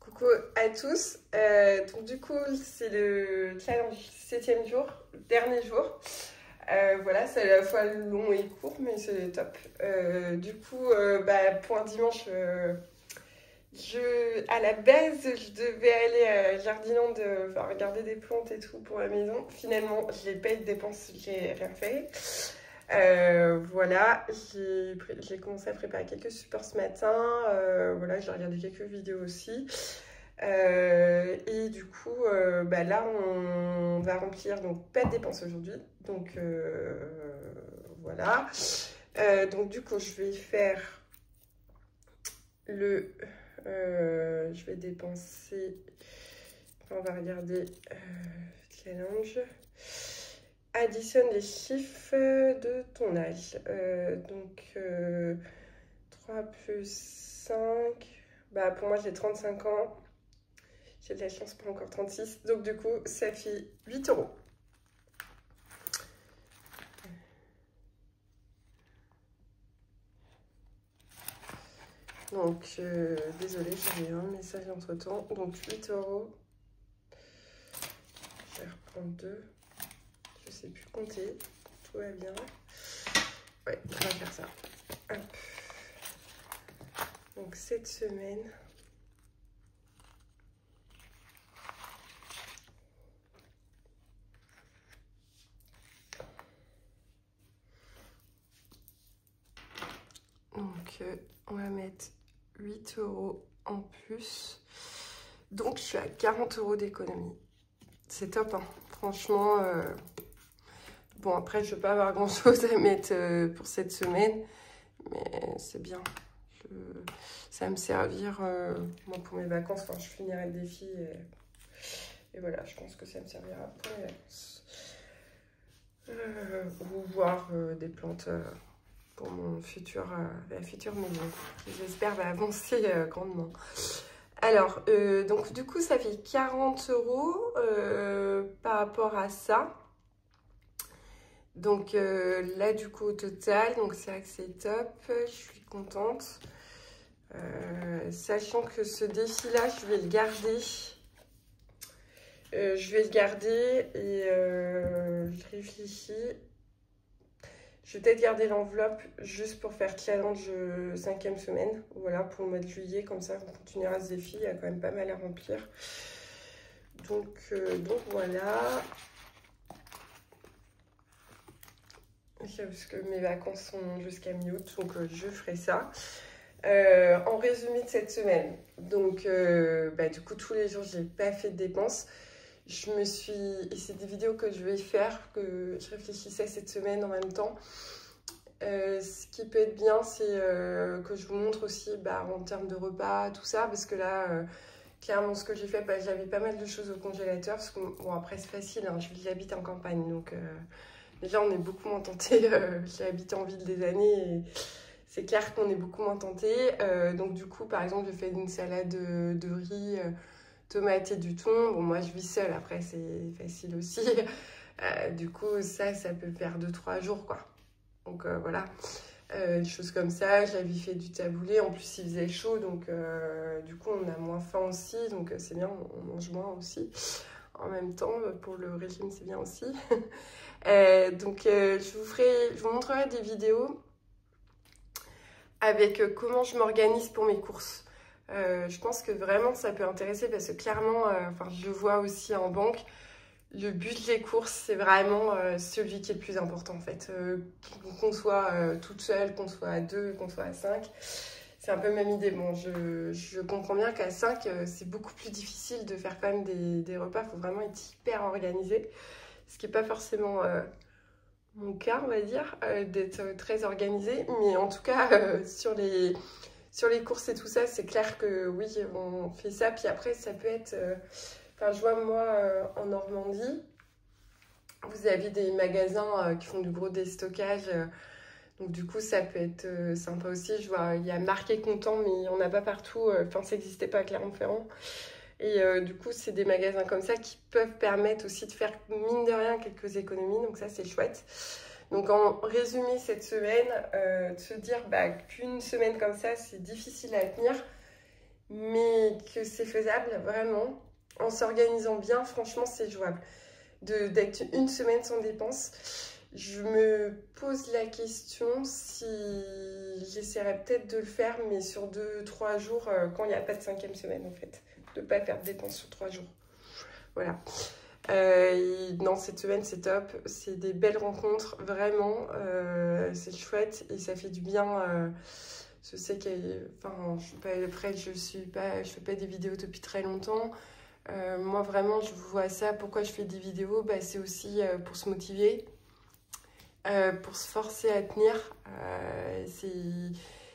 Coucou à tous. Donc du coup, c'est le challenge 7e jour, dernier jour. Voilà, c'est à la fois long et court, mais c'est top. Pour un dimanche, à la base, je devais aller à Jardiland, regarder des plantes et tout pour la maison. Finalement, je n'ai pas eu de dépenses, j'ai rien fait. Voilà, j'ai commencé à préparer quelques supports ce matin. Voilà, j'ai regardé quelques vidéos aussi. Et du coup, là, on va remplir, donc pas de dépenses aujourd'hui. Donc voilà. Donc du coup, je vais faire je vais dépenser. Enfin, on va regarder challenge. Additionne les chiffres de ton âge. 3 plus 5. Pour moi, j'ai 35 ans. J'ai de la chance, pas encore 36. Donc, du coup, ça fait 8 €. Donc, désolée, j'ai eu un message entre temps. Donc, 8 €. Je vais reprendre 2. Je sais plus compter. Tout va bien. Ouais, on va faire ça. Hop. Donc, cette semaine. Donc, on va mettre 8 € en plus. Donc, je suis à 40 € d'économie. C'est top, hein. Franchement. Bon, après, je ne vais pas avoir grand-chose à mettre pour cette semaine. Mais c'est bien. Ça va me servir moi, pour mes vacances. Enfin, je finirai le défi. Et voilà, je pense que ça me servira pour mes vacances. Ou voir des plantes pour la future maison, qui j'espère va avancer grandement. Alors, donc du coup, ça fait 40 € par rapport à ça. Donc là, du coup, au total, donc c'est vrai que c'est top, je suis contente. Sachant que ce défi-là, je vais le garder. Et je réfléchis. Je vais peut-être garder l'enveloppe juste pour faire challenge 5e semaine. Voilà, pour le mois de juillet, comme ça, on continuera ce défi. Il y a quand même pas mal à remplir. Donc voilà. Parce que mes vacances sont jusqu'à mi-août, donc je ferai ça. En résumé de cette semaine, donc du coup tous les jours j'ai pas fait de dépenses. Et c'est des vidéos que je vais faire, que je réfléchissais cette semaine en même temps. Ce qui peut être bien, c'est que je vous montre aussi en termes de repas, tout ça, parce que là, clairement, ce que j'ai fait, j'avais pas mal de choses au congélateur, parce que, bon, après, c'est facile, hein, j'habite en campagne, donc déjà, on est beaucoup moins tenté. J'ai habité en ville des années, et c'est clair qu'on est beaucoup moins tenté. Donc, du coup, par exemple, j'ai fait une salade de riz, tomate et du thon. Bon, moi, je vis seule, après, c'est facile aussi. Du coup, ça peut faire 2-3 jours, quoi. Donc voilà, des choses comme ça. J'avais fait du taboulé, en plus il faisait chaud, donc du coup on a moins faim aussi, donc c'est bien, on mange moins aussi. En même temps, pour le régime, c'est bien aussi. Je vous montrerai des vidéos avec comment je m'organise pour mes courses. Je pense que vraiment ça peut intéresser parce que clairement, je vois aussi en banque, le budget courses, c'est vraiment celui qui est le plus important en fait. Qu'on soit toute seule, qu'on soit à 2, qu'on soit à 5, c'est un peu la même idée. Bon, je comprends bien qu'à 5, c'est beaucoup plus difficile de faire quand même des repas. Il faut vraiment être hyper organisé. Ce qui n'est pas forcément mon cas, on va dire, d'être très organisé. Mais en tout cas, sur les courses et tout ça, c'est clair que oui, on fait ça. Puis après, ça peut être... je vois moi en Normandie, vous avez des magasins qui font du gros déstockage. Donc du coup, ça peut être sympa aussi. Je vois, il y a Marqué Content, mais il n'y en a pas partout. Ça n'existait pas à Clermont-Ferrand. Et du coup, c'est des magasins comme ça qui peuvent permettre aussi de faire, mine de rien, quelques économies. Donc ça, c'est chouette. Donc en résumé, cette semaine, de se dire qu'une semaine comme ça, c'est difficile à tenir. mais que c'est faisable, vraiment. En s'organisant bien, franchement, c'est jouable. D'être une semaine sans dépenses. Je me pose la question si j'essaierais peut-être de le faire, mais sur 2-3 jours, quand il n'y a pas de 5e semaine, en fait. De ne pas faire de dépenses sur 3 jours. Voilà. Non, cette semaine, c'est top. C'est des belles rencontres, vraiment. C'est chouette et ça fait du bien. Je sais que, enfin, je suis pas prête, je fais pas des vidéos depuis très longtemps. Moi, vraiment, je vois ça. Pourquoi je fais des vidéos? Bah, c'est aussi pour se motiver, pour se forcer à tenir.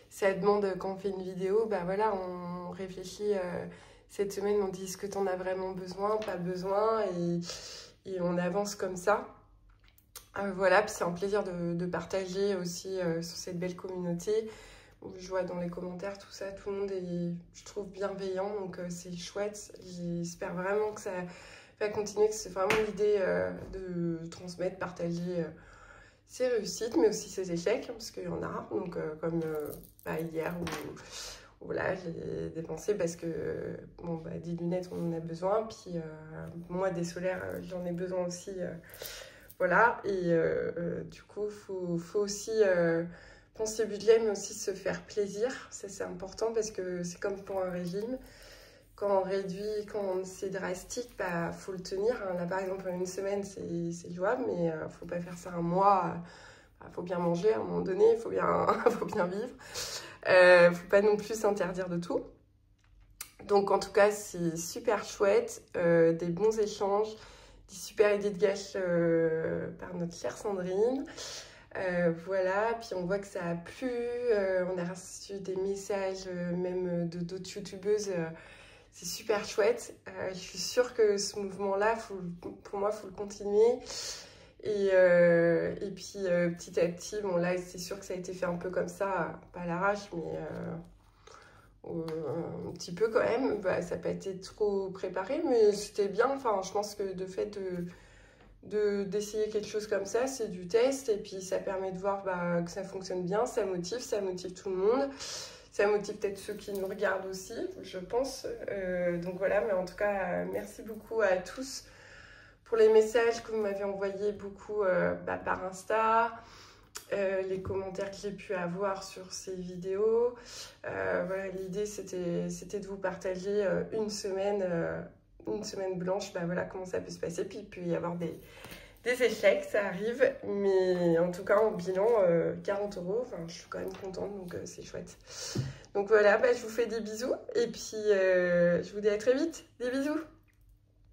Ça demande, quand on fait une vidéo, bah voilà, on réfléchit. Cette semaine, on dit ce que tu en as vraiment besoin, pas besoin, et on avance comme ça. Voilà, puis c'est un plaisir de partager aussi sur cette belle communauté. Je vois dans les commentaires tout ça, tout le monde est, je trouve, bienveillant, donc c'est chouette. J'espère vraiment que ça va continuer, que c'est vraiment l'idée de transmettre, partager ses réussites, mais aussi ses échecs, hein, parce qu'il y en a. Donc comme hier où voilà, j'ai dépensé parce que bon, bah, des lunettes, on en a besoin, puis moi, des solaires, j'en ai besoin aussi. Voilà, et du coup, faut aussi penser budget, mais aussi se faire plaisir. Ça, c'est important parce que c'est comme pour un régime. Quand on réduit, quand c'est drastique, bah, faut le tenir. Hein. Là, par exemple, une semaine, c'est jouable, mais faut pas faire ça un mois. Faut bien manger à un moment donné, faut bien vivre. Faut pas non plus s'interdire de tout. Donc, en tout cas, c'est super chouette. Des bons échanges, des super idées de gâches par notre chère Sandrine. Voilà, puis on voit que ça a plu. On a reçu des messages même de d'autres youtubeuses. C'est super chouette. Je suis sûre que ce mouvement-là, pour moi, il faut le continuer. Et puis petit à petit, bon là, c'est sûr que ça a été fait un peu comme ça, pas à l'arrache, mais un petit peu quand même. Bah, ça n'a pas été trop préparé, mais c'était bien. Enfin, je pense que de fait d'essayer quelque chose comme ça, c'est du test, et puis ça permet de voir bah, que ça fonctionne bien, ça motive tout le monde. Ça motive peut-être ceux qui nous regardent aussi, je pense. Donc voilà, mais en tout cas, merci beaucoup à tous pour les messages que vous m'avez envoyés beaucoup par Insta, les commentaires que j'ai pu avoir sur ces vidéos. Voilà, l'idée, c'était de vous partager une semaine blanche, bah voilà comment ça peut se passer. Puis il peut y avoir des échecs, ça arrive, mais en tout cas en bilan 40 €, enfin, je suis quand même contente, donc c'est chouette. Donc voilà, bah, je vous fais des bisous et puis je vous dis à très vite, des bisous.